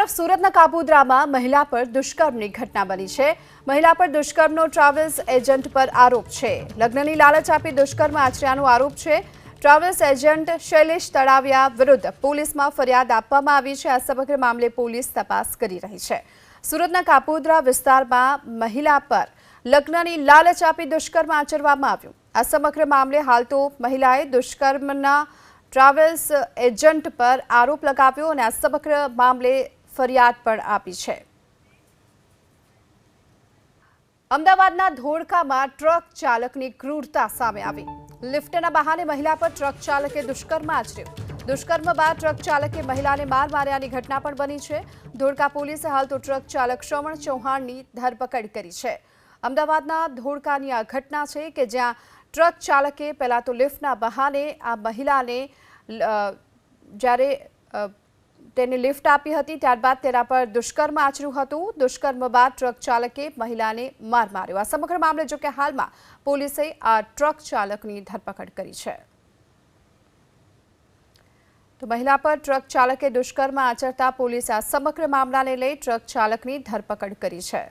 તરફ સુરતના કાપોદ્રામાં મહિલા પર દુષ્કર્મની ઘટના બની છે। મહિલા પર દુષ્કર્મનો ટ્રાવેલ્સ એજન્ટ પર આરોપ છે। લગ્નની લાલચ આપી દુષ્કર્મ આચર્યાનો આરોપ છે। ટ્રાવેલ્સ એજન્ટ શૈલેષ તળાવિયા વિરુદ્ધ પોલીસમાં ફરિયાદ આપવામાં આવી છે। આ સમગ્ર મામલે પોલીસ તપાસ કરી રહી છે। સુરતના કાપોદ્રા વિસ્તારમાં મહિલા પર લગ્નની લાલચ આપી દુષ્કર્મ આચરવામાં આવ્યું। આ સમગ્ર મામલે હાલ તો મહિલાએ દુષ્કર્મના ટ્રાવેલ્સ એજન્ટ પર આરોપ लगाव्यो અને આ સમગ્ર મામલે ફરિયાદ પણ આપી છે। અમદાવાદના ધોળકામાં ટ્રક ચાલકની ક્રૂરતા સામે આવી। લિફ્ટના બહાને મહિલા પર ટ્રક ચાલકે દુષ્કર્મ આચર્યું। દુષ્કર્મ બાદ ટ્રક ચાલકે મહિલાને માર માર્યાની ઘટના પણ બની છે। ધોળકા પોલીસે હાલ તો ટ્રક ચાલક શ્રવણ ચૌહાણની ધરપકડ કરી છે। અમદાવાદના ધોળકાની આ ઘટના છે કે જ્યાં ટ્રક ચાલકે પહેલા તો લિફ્ટના બહાને આ મહિલાને જ્યારે તેને લિફ્ટ આપી હતી ત્યારબાદ તેના પર દુષ્કર્મ આચર્યું હતું। દુષ્કર્મ બાદ ટ્રક ચાલકે મહિલાને માર માર્યો। આ સમગ્ર મામલે જો કે હાલમાં પોલીસે આ ટ્રક ચાલકની ધરપકડ કરી છે। તો મહિલા પર ટ્રક ચાલકે દુષ્કર્મ આચરતા પોલીસે આ સમગ્ર મામલાને લઈ ટ્રક ચાલકની ધરપકડ કરી છે।